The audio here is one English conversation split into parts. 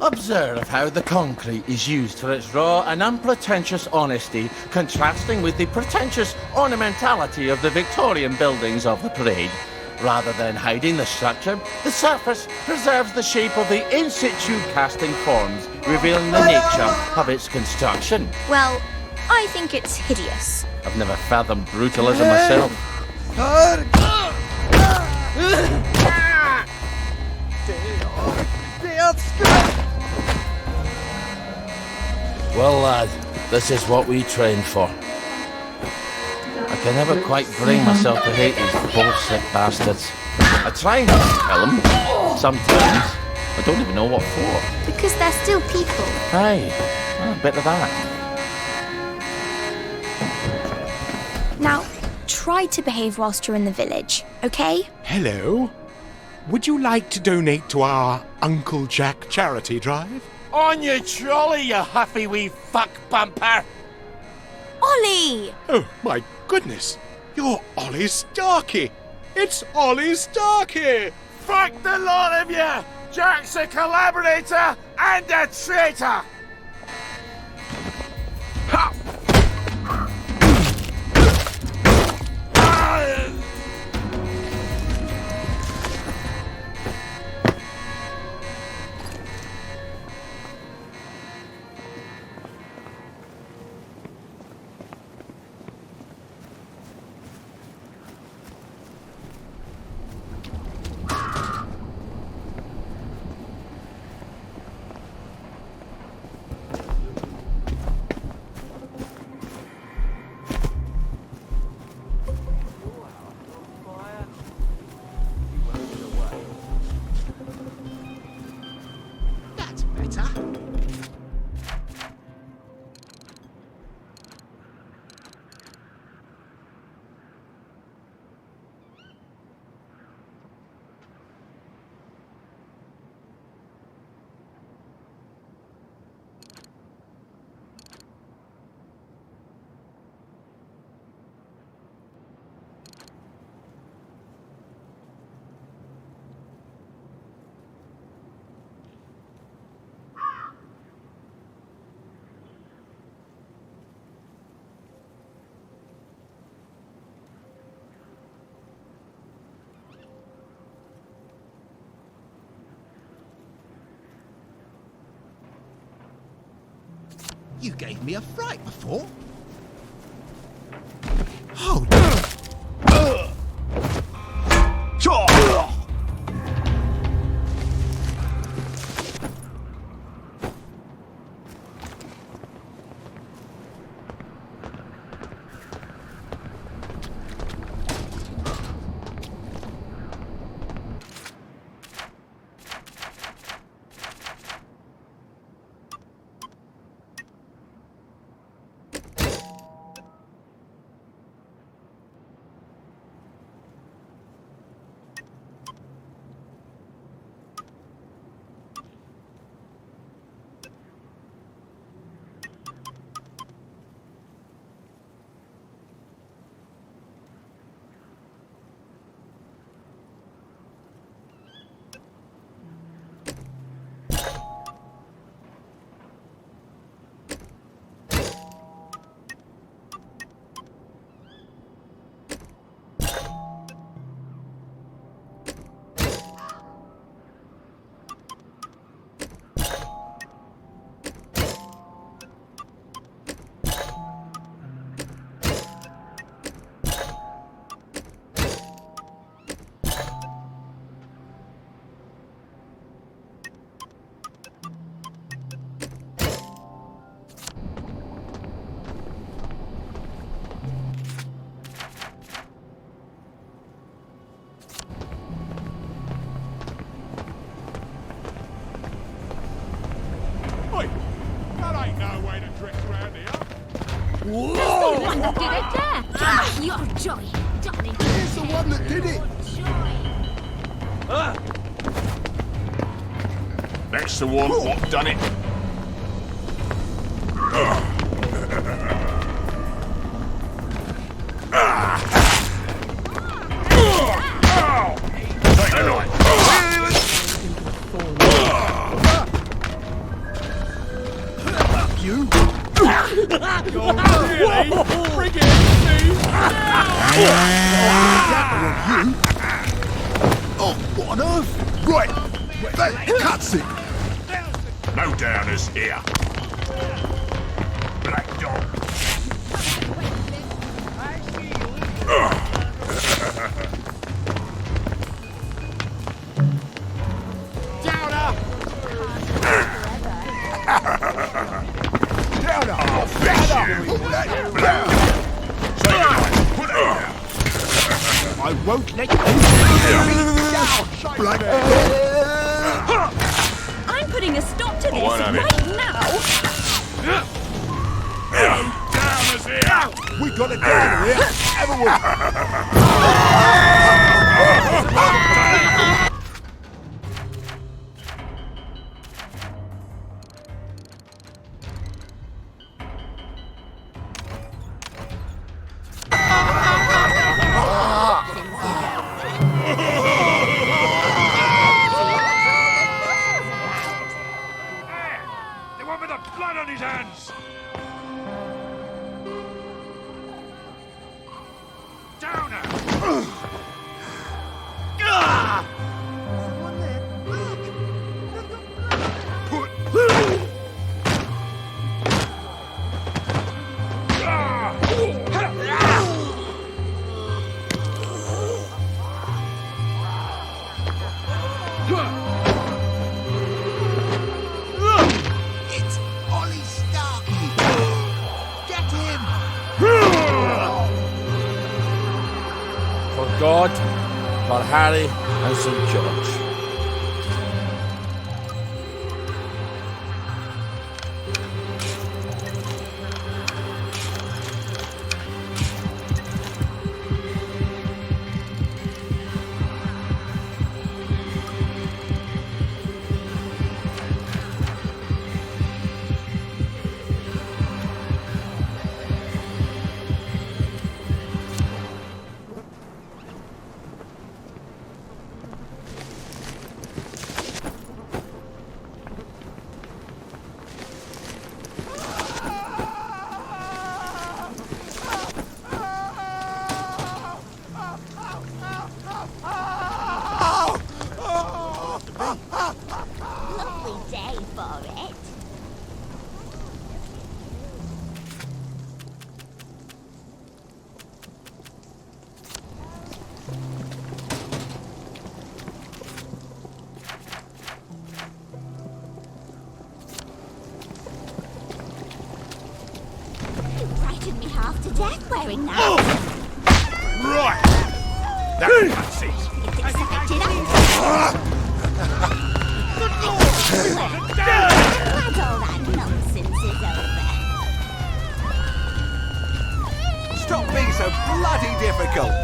Observe how the concrete is used for its raw and unpretentious honesty, contrasting with the pretentious ornamentality of the Victorian buildings of the parade. Rather than hiding the structure, the surface preserves the shape of the in-situ casting forms, revealing the nature of its construction. Well, I think it's hideous. I've never fathomed brutalism myself. Well, lad, this is what we trained for. I can never quite bring myself to hate these poor sick bastards. I try and kill them. Sometimes. I don't even know what for. Because they're still people. Aye, well, a bit of that. Now, try to behave whilst you're in the village, okay? Hello. Would you like to donate to our Uncle Jack charity drive? On your trolley, you huffy wee fuck bumper! Ollie! Oh, my goodness. You're Ollie Starkey. It's Ollie Starkey. Fuck the lot of you! Jack's a collaborator and a traitor! Ha! You gave me a fright before. Oh, Whoa! The one that did it there! You're jolly, darling. here's the one that did it. That's the one what done it. Take the knife. Oh, what on earth? Right, that cuts it. No downers here. Black dog. I won't let you. Black. I'm putting a stop to this won't have it. right now. Downers here. We got a downer here, haven't we? The one with the blood on his hands. Downer. It's Ollie Starkey. Get him. For God, for Harry and St. George. Lovely day for it. You frightened me half to death wearing that. Right. That cuts it. It's excited up. Glad all that nonsense is over. Stop being so bloody difficult.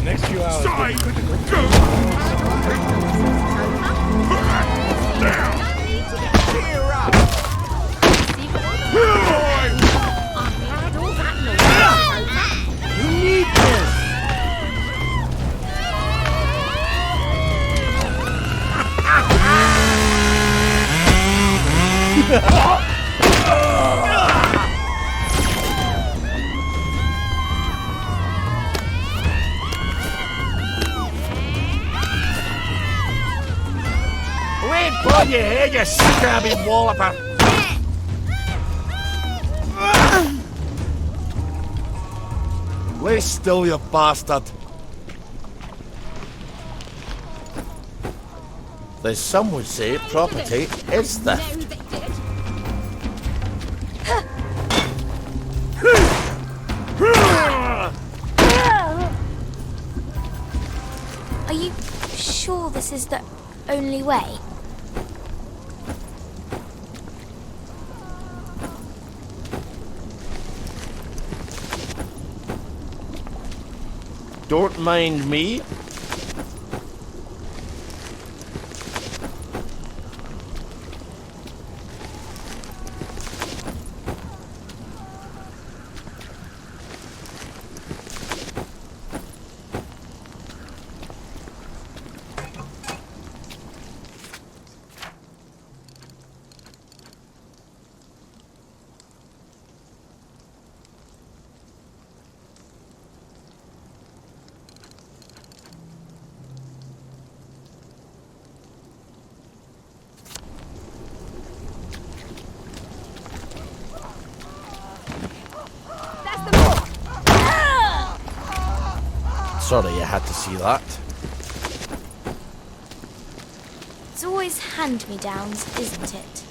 Next few hours. Side. Go. Down. Cheer up. I'm glad all that nonsense is over. You need this. Wait, blow your head, you scabby walloper! Lay still, you bastard! As some would say, property is No, theft. they did. Are you sure this is the only way? Don't mind me. Sorry you had to see that. It's always hand-me-downs, isn't it?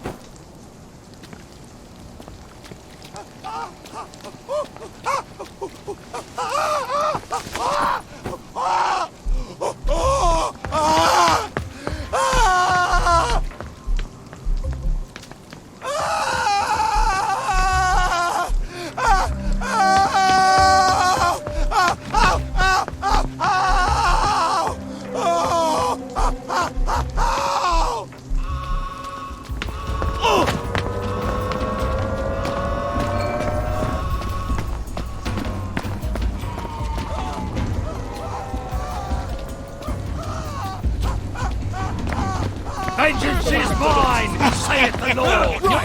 Vengeance is mine, saith the Lord. There!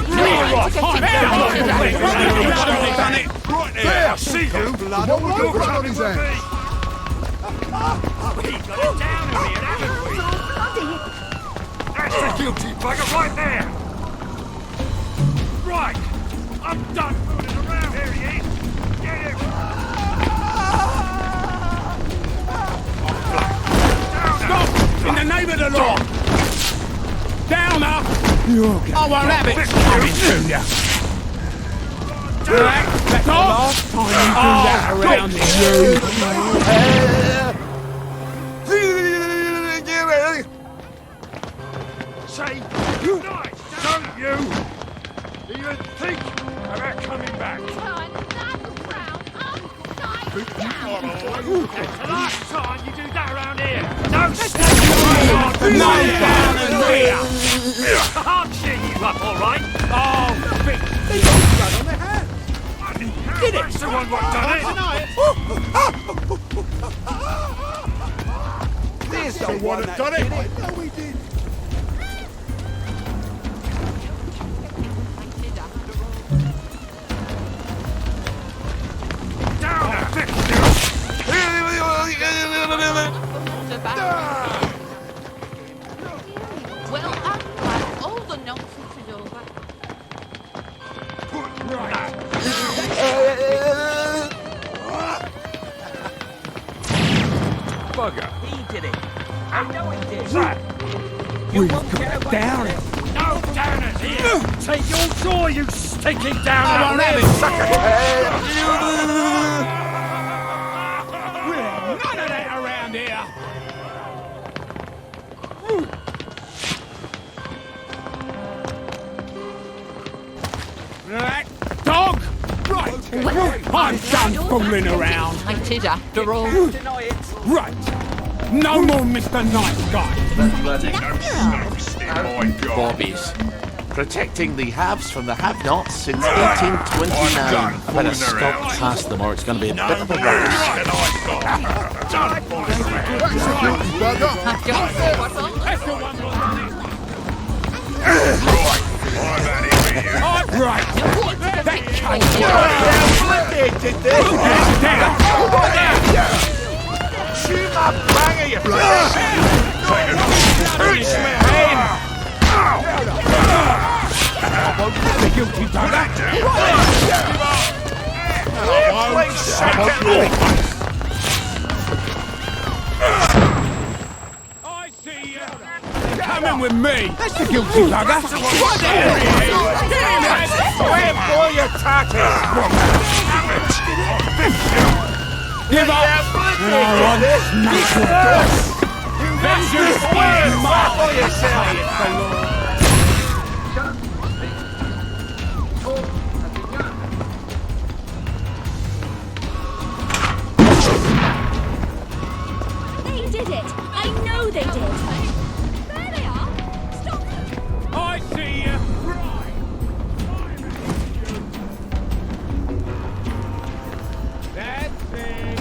I see you. Blood on his hands. We got it down here, haven't we? That's the guilty bugger right there. Right, I'm done fooling around. Here he is. Get him. Stop! In the name of the law! Down up! I won't have it! Coming to ya! That's the last time you do that around Say goodnight, don't you? Even think about coming back. Turn that round upside down. That's the last time you do that around here. No No down and there! I'll cheer you up, all right? Oh, big Get it! That's the one what done it! There's the one that done it. No, we did. Down there! Well, I'm glad all the nonsense is over. Bugger! He did it! I know he did! What's that? We've got down it! No downers here! Take your jaw, you stinking downer! I won't have it, sucker! None of that around here! Right, dog! Right! I'm done fooling around! I did after all. Right! No more Mr. Nice Guy! Bobbies. Protecting the haves from the have-nots since 1829. I better stop past them or it's going to be a bit of a rush. Guilty bugger. I don't see what's on That's the one who's on it! Right! That case! Down! Shoot my banger, you The guilty bugger! I see you! Come in with me! That's the guilty bugger! Right there! Where for your tatters? Give up! Vengeance is They did it! I know they did! There they are. Stop them. I see you! That's it!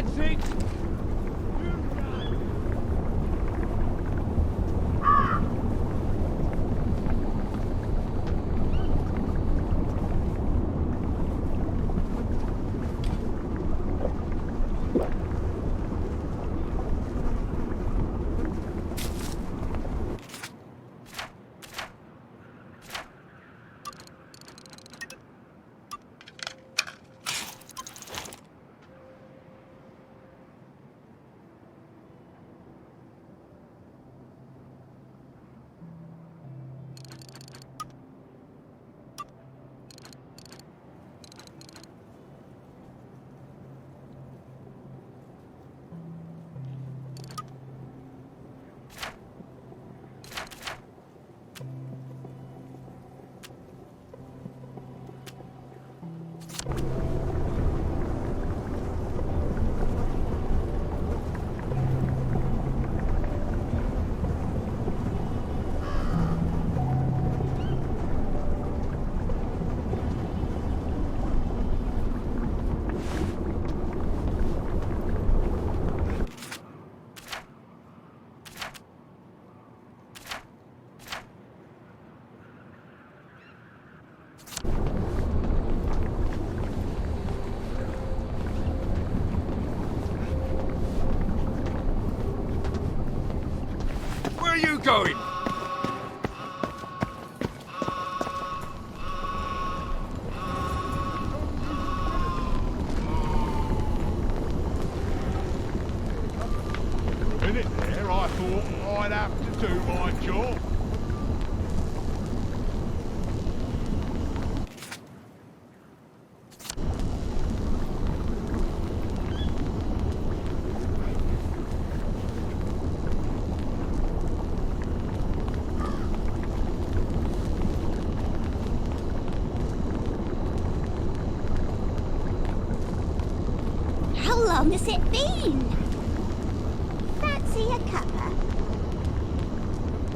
That's it. Where are you going? In it there, I thought I'd have to do my job. How long has it been? Fancy a cuppa?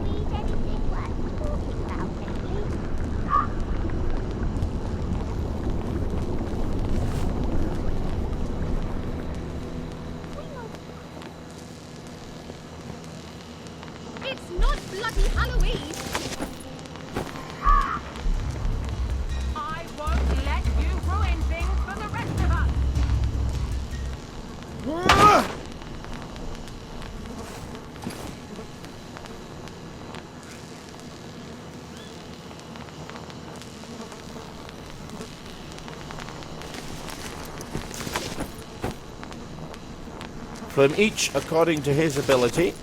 Need anything worth talking about lately? It's not bloody Halloween! I won't let you ruin things for the rest of us! From each according to his ability.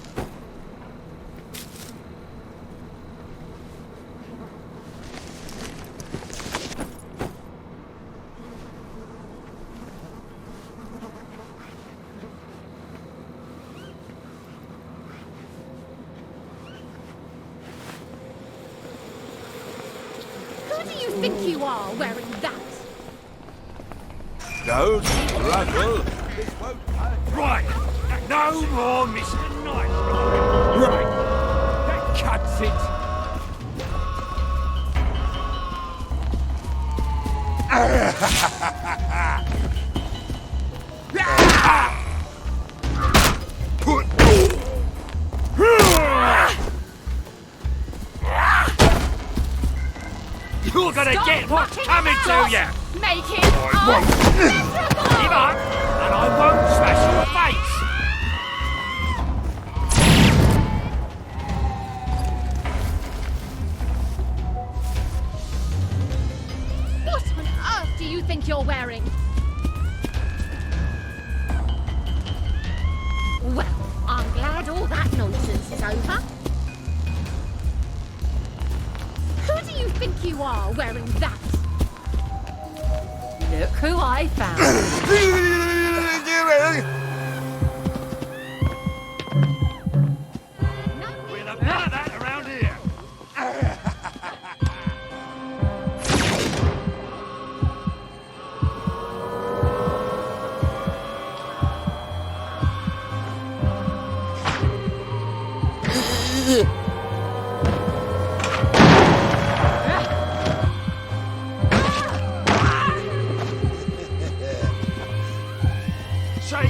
Who do you think you are wearing that? Don't struggle. Right. No more Mr. Nice Guy. Right. That cuts it. You're gonna Stop get what's mucking coming to about! you. Make it Give unbearable! up, and I won't smash your face. What on earth do you think you're wearing? Well, I'm glad all that nonsense is over. Who do you think you are wearing that? Look who I found. We'll have none of that around here. Say,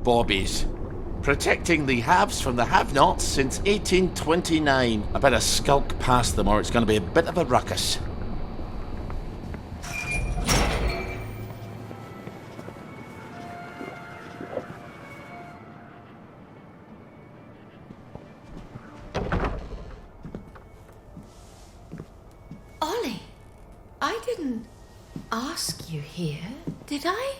Bobbies. Protecting the haves from the have-nots since 1829. I better skulk past them or it's going to be a bit of a ruckus. Ollie, I didn't ask you here, did I?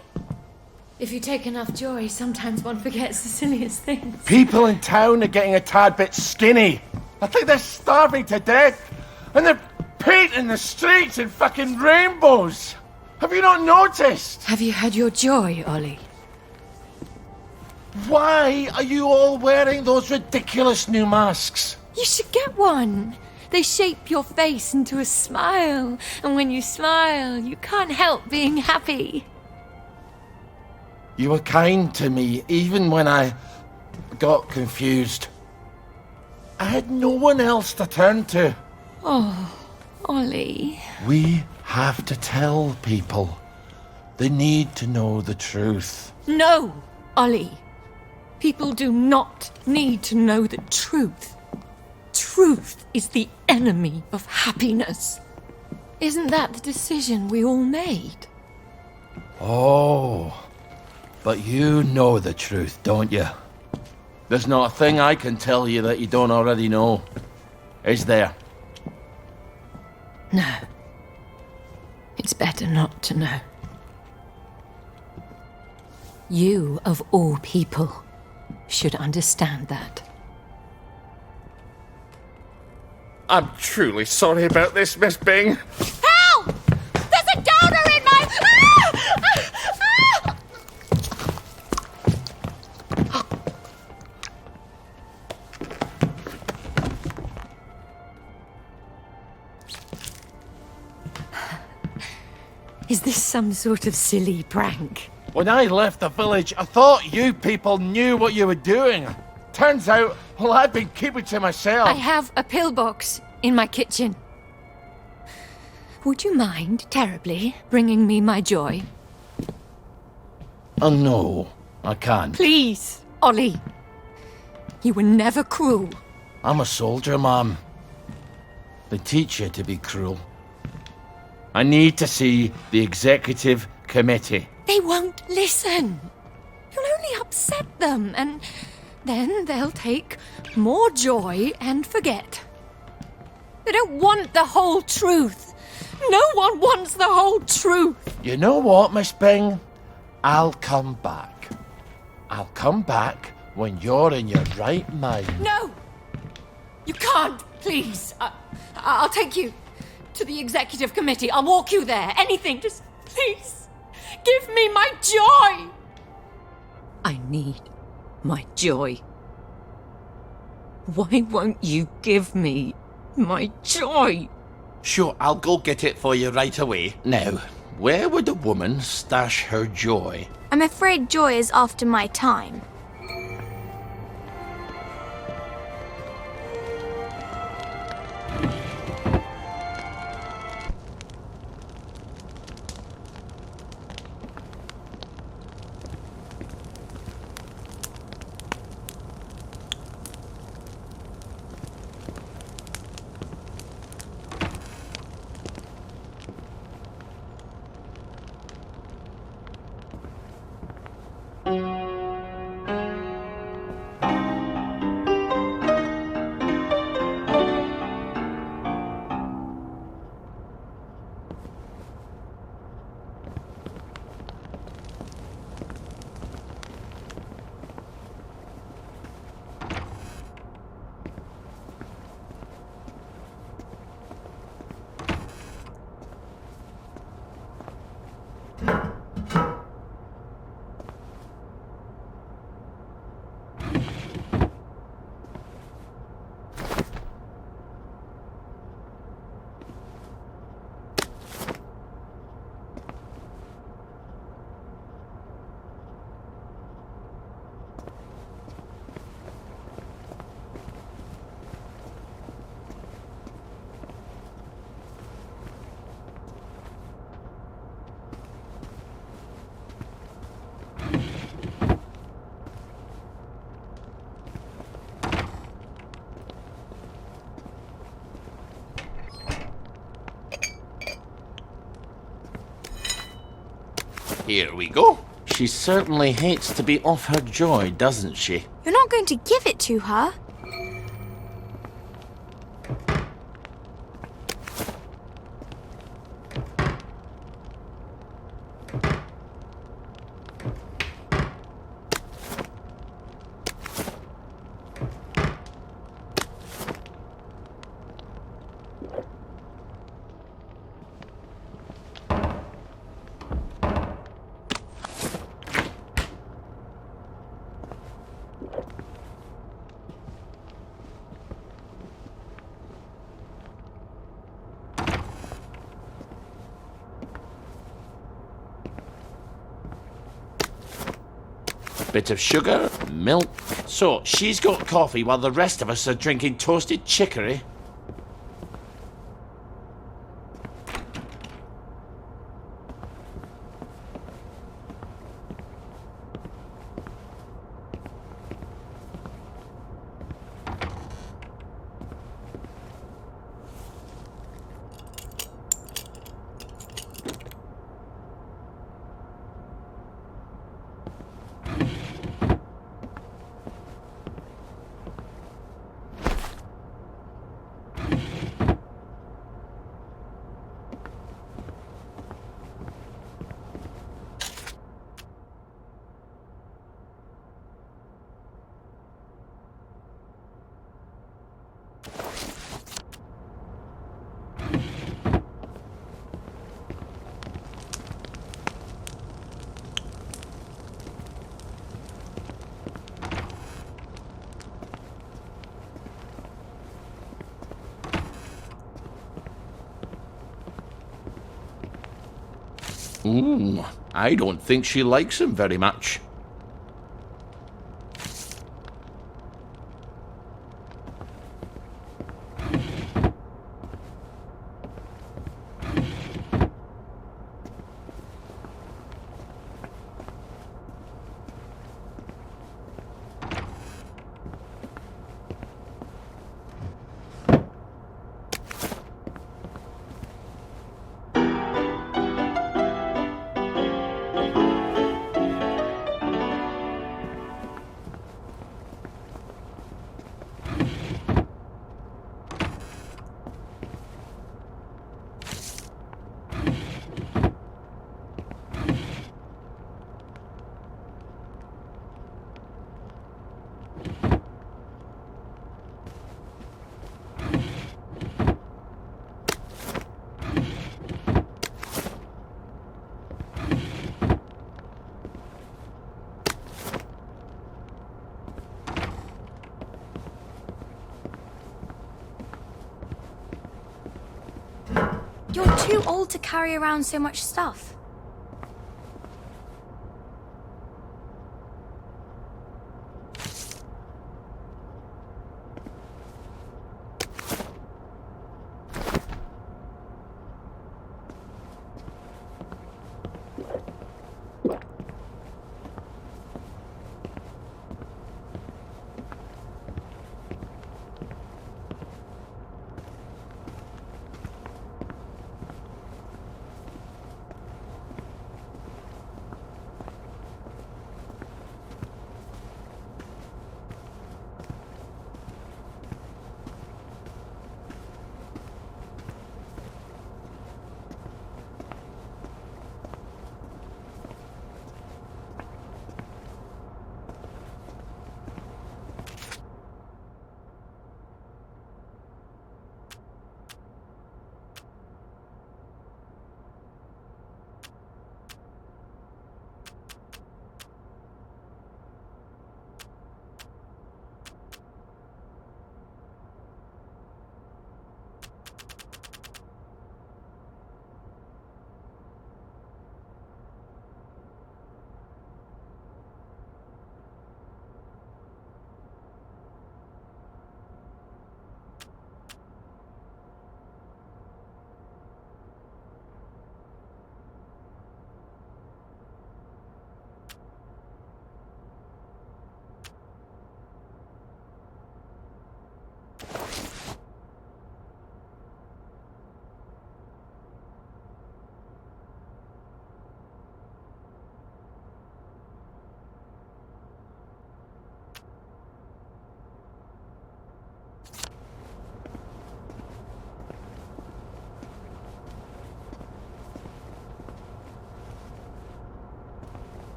If you take enough joy, sometimes one forgets the silliest things. People in town are getting a tad bit skinny. I think they're starving to death. And they're painting the streets in fucking rainbows. Have you not noticed? Have you had your joy, Ollie? Why are you all wearing those ridiculous new masks? You should get one. They shape your face into a smile. And when you smile, you can't help being happy. You were kind to me, even when I got confused. I had no one else to turn to. Oh, Ollie. We have to tell people. They need to know the truth. No, Ollie. People do not need to know the truth. Truth is the enemy of happiness. Isn't that the decision we all made? Oh, but you know the truth, don't you? There's not a thing I can tell you that you don't already know. Is there? No. It's better not to know. You, of all people, should understand that. I'm truly sorry about this, Miss Bing. Help! There's a donor in my... Is this some sort of silly prank? When I left the village, I thought you people knew what you were doing. Turns out, well, I've been keeping to myself. I have a pillbox in my kitchen. Would you mind terribly bringing me my joy? Oh, no, I can't. Please, Ollie. You were never cruel. I'm a soldier, Mom. They teach you to be cruel. I need to see the executive committee. They won't listen. You'll only upset them, and then they'll take more joy and forget. They don't want the whole truth. No one wants the whole truth. You know what, Miss Bing? I'll come back. I'll come back when you're in your right mind. No! You can't, please. I'll take you to the executive committee. I'll walk you there. Anything, just please. Give me my joy! I need my joy. Why won't you give me my joy? Sure, I'll go get it for you right away. Now, where would a woman stash her joy? I'm afraid joy is after my time. Here we go. She certainly hates to be off her joy, doesn't she? You're not going to give it to her. Bit of sugar, milk. So, she's got coffee while the rest of us are drinking toasted chicory. I don't think she likes him very much. You're too old to carry around so much stuff.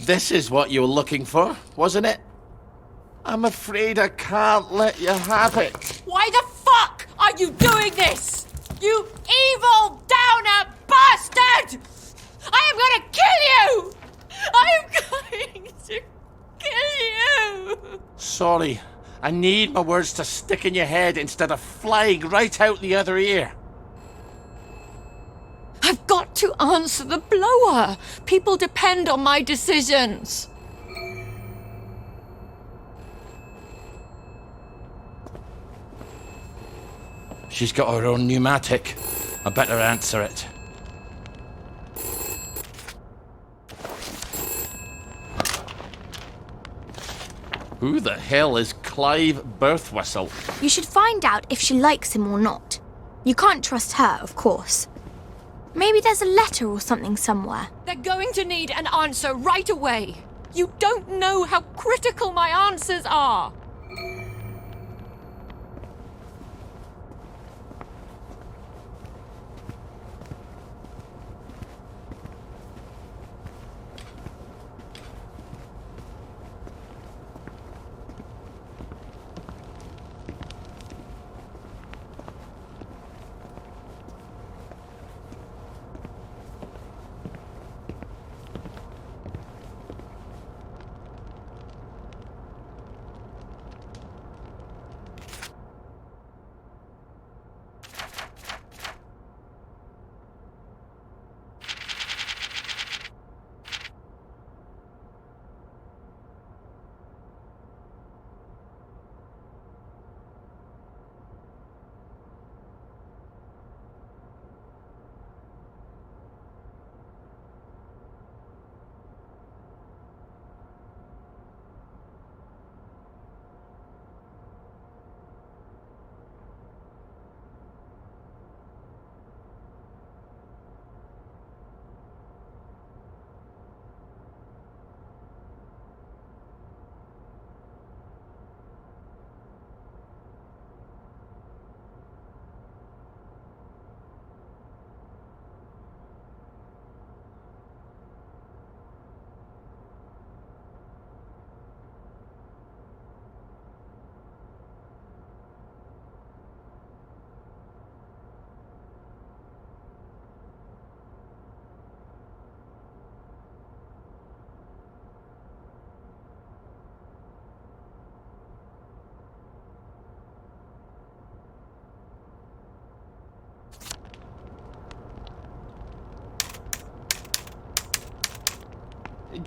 This is what you were looking for, wasn't it? I'm afraid I can't let you have it. Why the fuck are you doing this? You evil downer bastard! I am gonna kill you! I am going to kill you! Sorry, I need my words to stick in your head instead of flying right out the other ear. I've got to answer the blower. People depend on my decisions. She's got her own pneumatic. I better answer it. Who the hell is Clive Birthwhistle? You should find out if she likes him or not. You can't trust her, of course. Maybe there's a letter or something somewhere. They're going to need an answer right away. You don't know how critical my answers are.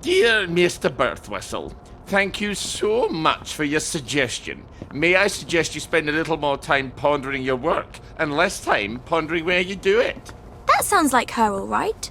Dear Mr. Birthwhistle, thank you so much for your suggestion. May I suggest you spend a little more time pondering your work and less time pondering where you do it? That sounds like her, all right.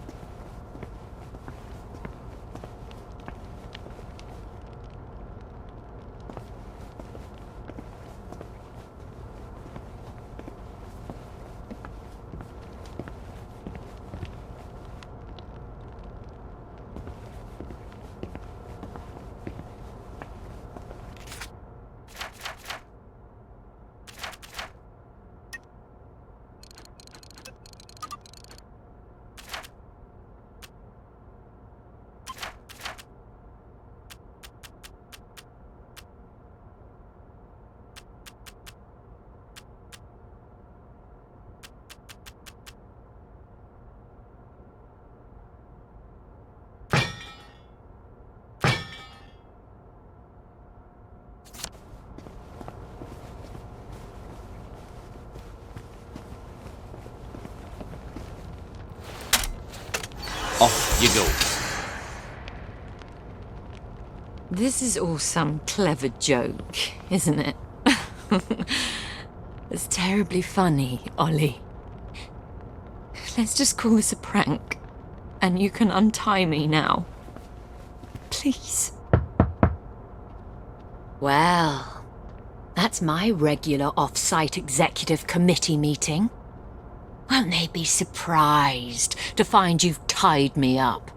Off you go. This is all some clever joke, isn't it? It's terribly funny, Ollie. Let's just call this a prank, and you can untie me now. Please. Well, that's my regular off-site executive committee meeting. Won't they be surprised to find you've tied me up?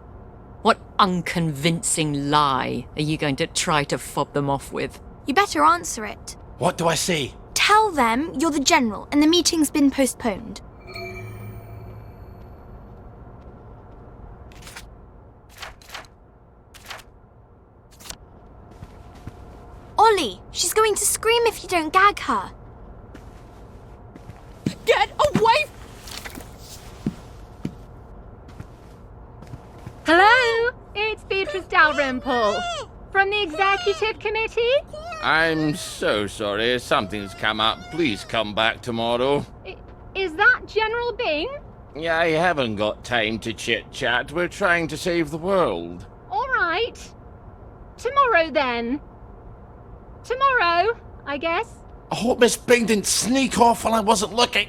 What unconvincing lie are you going to try to fob them off with? You better answer it. What do I say? Tell them you're the general and the meeting's been postponed. Ollie, she's going to scream if you don't gag her. Get away! Hello, it's Beatrice Dalrymple from the Executive Committee. I'm so sorry. Something's come up. Please come back tomorrow. Is that General Bing? Yeah, I haven't got time to chit-chat. We're trying to save the world. All right. Tomorrow then. Tomorrow, I guess. I hope Miss Bing didn't sneak off while I wasn't looking.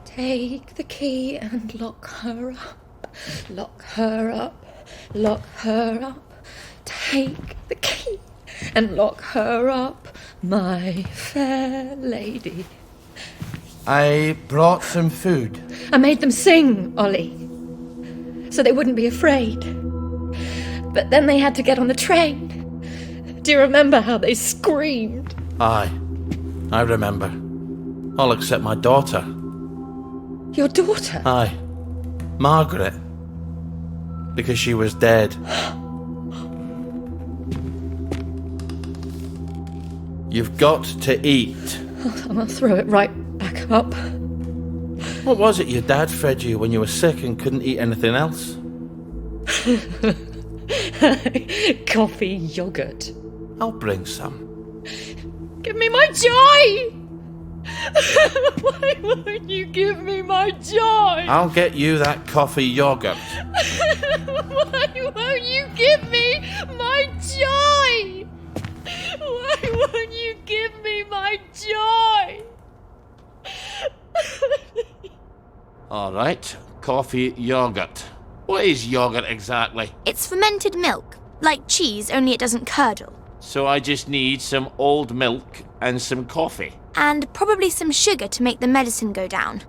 Take the key and lock her up. Lock her up. Lock her up. Take the key and lock her up, my fair lady. I brought some food. I made them sing, Ollie, so they wouldn't be afraid. But then they had to get on the train. Do you remember how they screamed? Aye, I remember. All except my daughter. Your daughter? Aye, Margaret. Because she was dead. You've got to eat. I'm gonna throw it right back up. What was it your dad fed you when you were sick and couldn't eat anything else? Coffee yogurt. I'll bring some. Give me my joy! Why won't you give me my joy? I'll get you that coffee yogurt. Why won't you give me my joy? Why won't you give me my joy? All right, coffee yogurt. What is yogurt exactly? It's fermented milk, like cheese, only it doesn't curdle. So I just need some old milk and some coffee. And probably some sugar to make the medicine go down.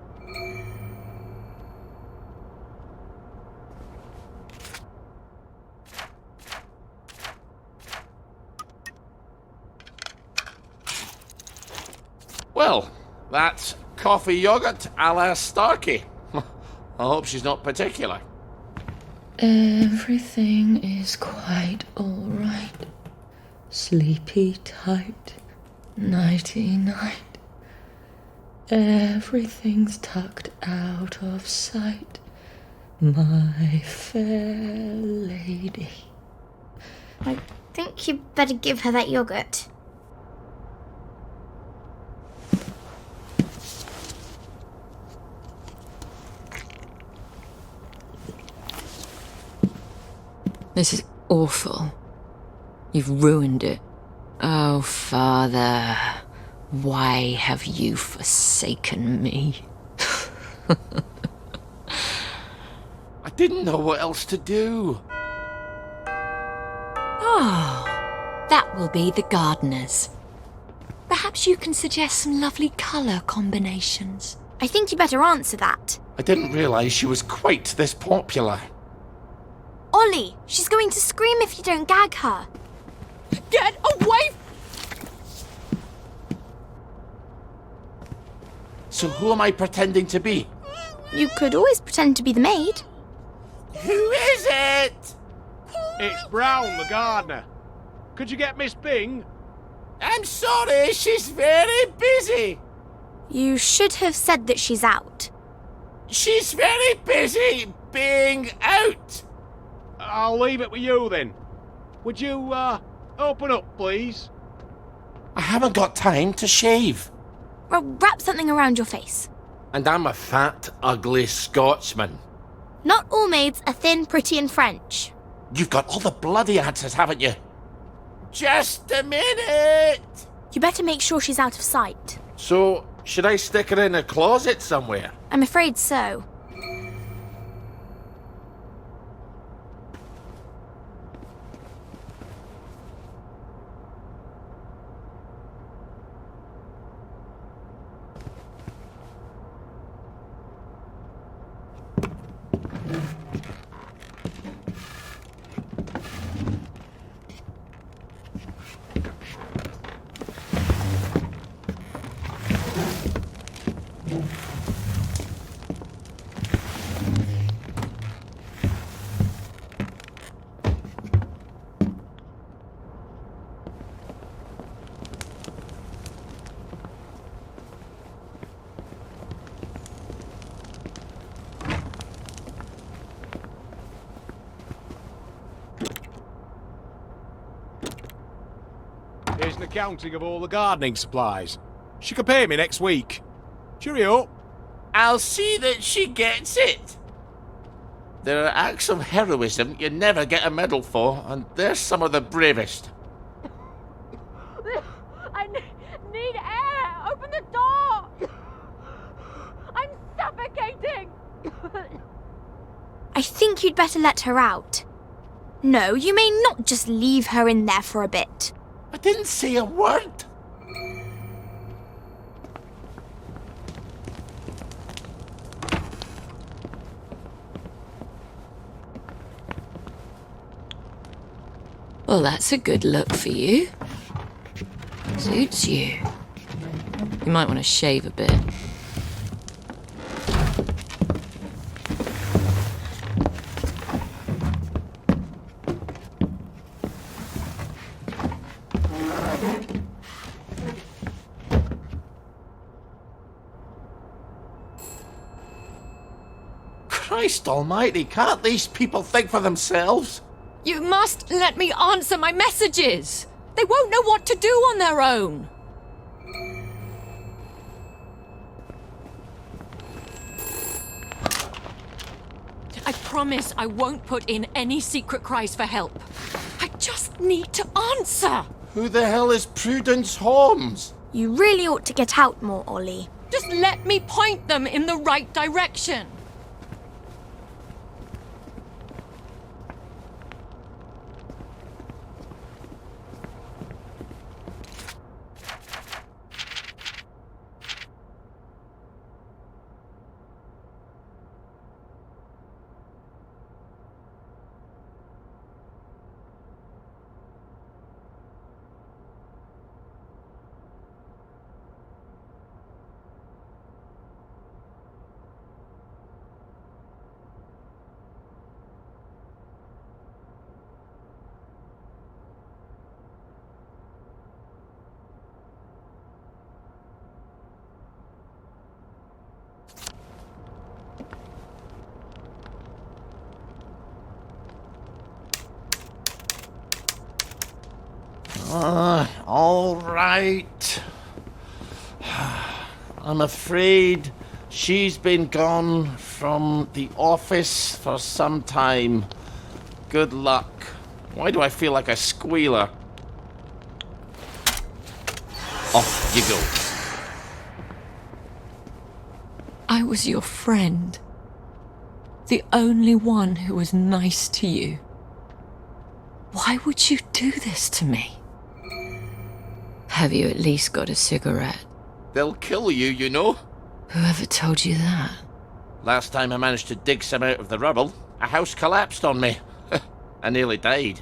Well, that's coffee yogurt a la Starkey. I hope she's not particular. Everything is quite all right. Sleepy tight, nighty-night. Everything's tucked out of sight, my fair lady. I think you'd better give her that yogurt. This is awful. You've ruined it. Oh, Father, why have you forsaken me? I didn't know what else to do. Oh, that will be the gardeners. Perhaps you can suggest some lovely colour combinations. I think you better answer that. I didn't realise she was quite this popular. Ollie, she's going to scream if you don't gag her. Get away! So who am I pretending to be? You could always pretend to be the maid. Who is it? It's Brown, the gardener. Could you get Miss Bing? I'm sorry, she's very busy. You should have said that she's out. She's very busy being out. I'll leave it with you then. Would you, open up, please? I haven't got time to shave. Well, wrap something around your face. And I'm a fat, ugly Scotsman. Not all maids are thin, pretty, and French. You've got all the bloody answers, haven't you? Just a minute! You better make sure she's out of sight. So, should I stick her in a closet somewhere? I'm afraid so. accounting of all the gardening supplies. She can pay me next week. Cheerio. I'll see that she gets it. There are acts of heroism you never get a medal for, and they're some of the bravest. I need air! Open the door! I'm suffocating! I think you'd better let her out. No, you may not just leave her in there for a bit. I didn't say a word. Well, that's a good look for you. Suits you. You might want to shave a bit. Christ almighty, can't these people think for themselves? You must let me answer my messages. They won't know what to do on their own. I promise I won't put in any secret cries for help. I just need to answer. Who the hell is Prudence Holmes? You really ought to get out more, Ollie. Just let me point them in the right direction. All right. I'm afraid she's been gone from the office for some time. Good luck. Why do I feel like a squealer? Off you go. I was your friend. The only one who was nice to you. Why would you do this to me? Have you at least got a cigarette? They'll kill you, you know. Whoever told you that? Last time I managed to dig some out of the rubble, a house collapsed on me. I nearly died.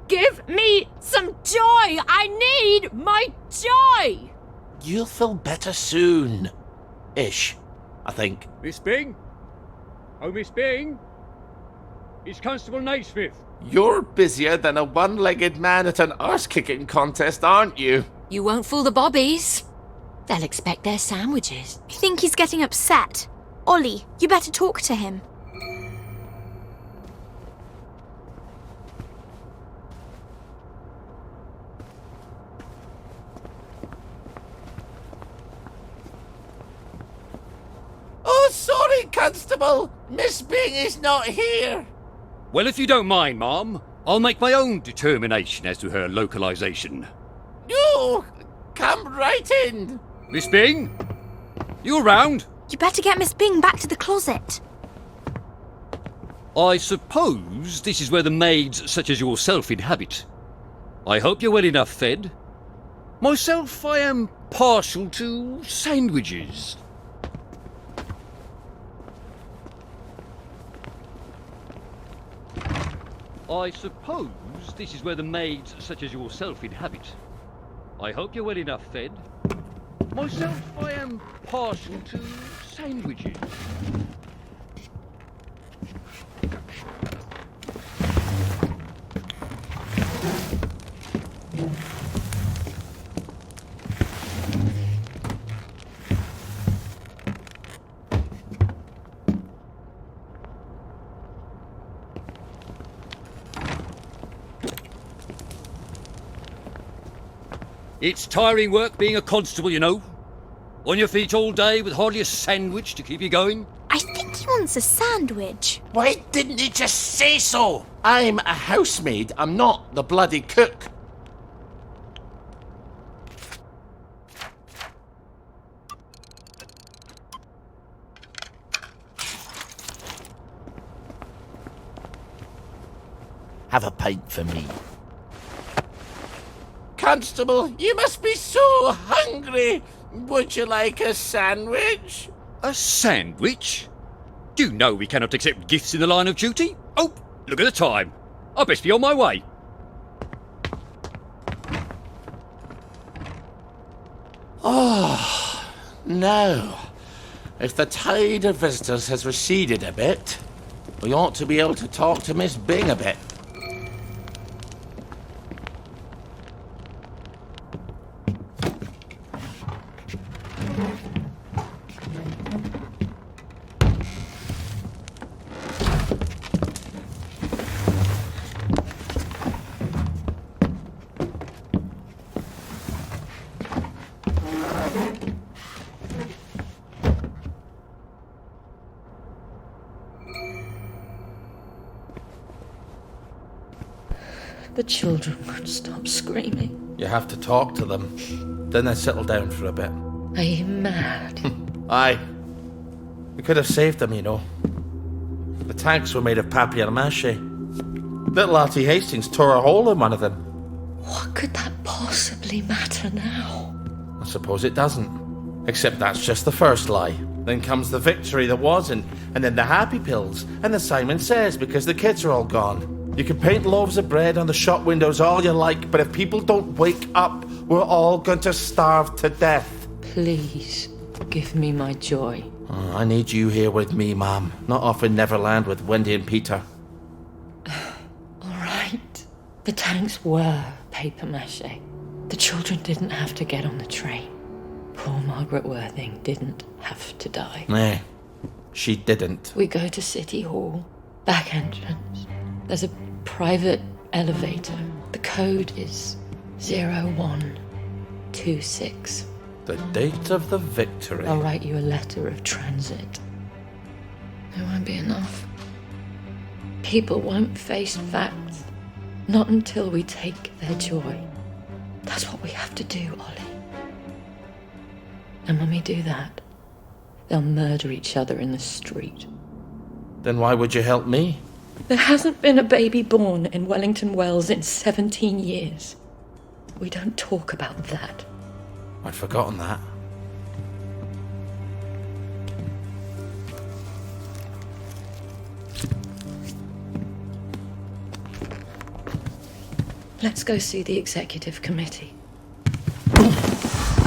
Give me some joy! I need my joy! You'll feel better soon. Ish, I think. Miss Bing? Oh, Miss Bing? It's Constable Naismith. You're busier than a one-legged man at an arse-kicking contest, aren't you? You won't fool the bobbies. They'll expect their sandwiches. I think he's getting upset. Ollie, you better talk to him. Oh, sorry, Constable. Miss Bing is not here. Well, if you don't mind, Ma'am, I'll make my own determination as to her localization. No, come right in. Miss Bing? You around? You better get Miss Bing back to the closet. I suppose this is where the maids such as yourself inhabit. I hope you're well enough fed. Myself, I am partial to sandwiches. I suppose this is where the maids such as yourself inhabit. I hope you're well enough fed. Myself, I am partial to sandwiches. It's tiring work being a constable, you know. On your feet all day with hardly a sandwich to keep you going. I think he wants a sandwich. Why didn't you just say so? I'm a housemaid. I'm not the bloody cook. Have a pint for me. Constable, you must be so hungry. Would you like a sandwich? A sandwich? Do you know we cannot accept gifts in the line of duty? Oh, look at the time. I best be on my way. Oh, no. If the tide of visitors has receded a bit, we ought to be able to talk to Miss Bing a bit. The children won't stop screaming. You have to talk to them. Then they settle down for a bit. Are you mad? Aye. We could have saved them, you know. The tanks were made of papier-mâché. Little Artie Hastings tore a hole in one of them. What could that possibly matter now? I suppose it doesn't. Except that's just the first lie. Then comes the victory that wasn't, and then the happy pills, and the Simon Says because the kids are all gone. You can paint loaves of bread on the shop windows all you like, but if people don't wake up, we're all going to starve to death. Please, give me my joy. Oh, I need you here with me, Ma'am. Not off in Neverland with Wendy and Peter. All right. The tanks were papier-mâché. The children didn't have to get on the train. Poor Margaret Worthing didn't have to die. Nah, she didn't. We go to City Hall, back entrance. There's a private elevator. The code is 0126. The date of the victory. I'll write you a letter of transit. It won't be enough. People won't face facts. Not until we take their joy. That's what we have to do, Ollie. And when we do that, they'll murder each other in the street. Then why would you help me? There hasn't been a baby born in Wellington Wells in 17 years. We don't talk about that. I'd forgotten that. Let's go see the executive committee.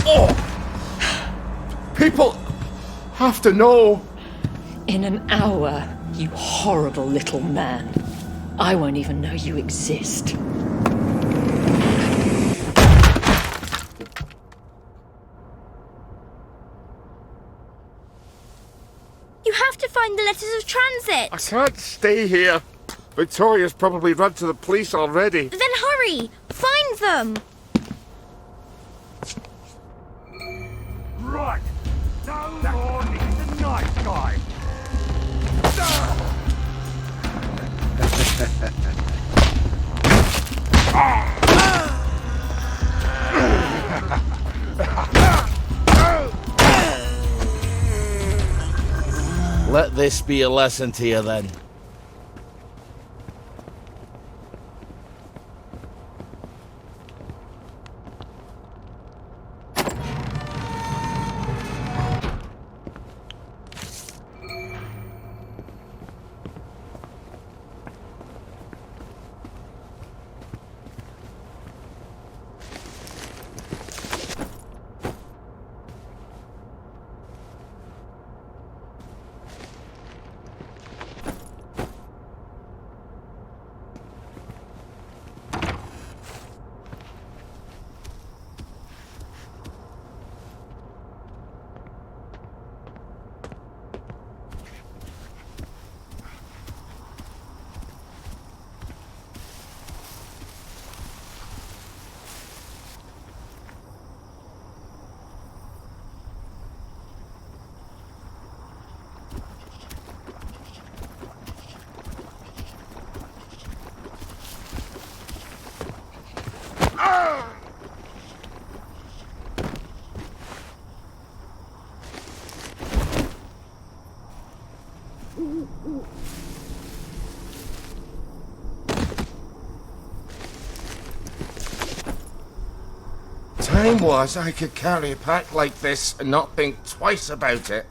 Oh! People have to know. In an hour, you horrible little man. I won't even know you exist. You have to find the letters of transit. I can't stay here. Victoria's probably run to the police already. Then hurry! Find them! Right. No more needs a nice guy. Let this be a lesson to you then. Time was I could carry a pack like this and not think twice about it.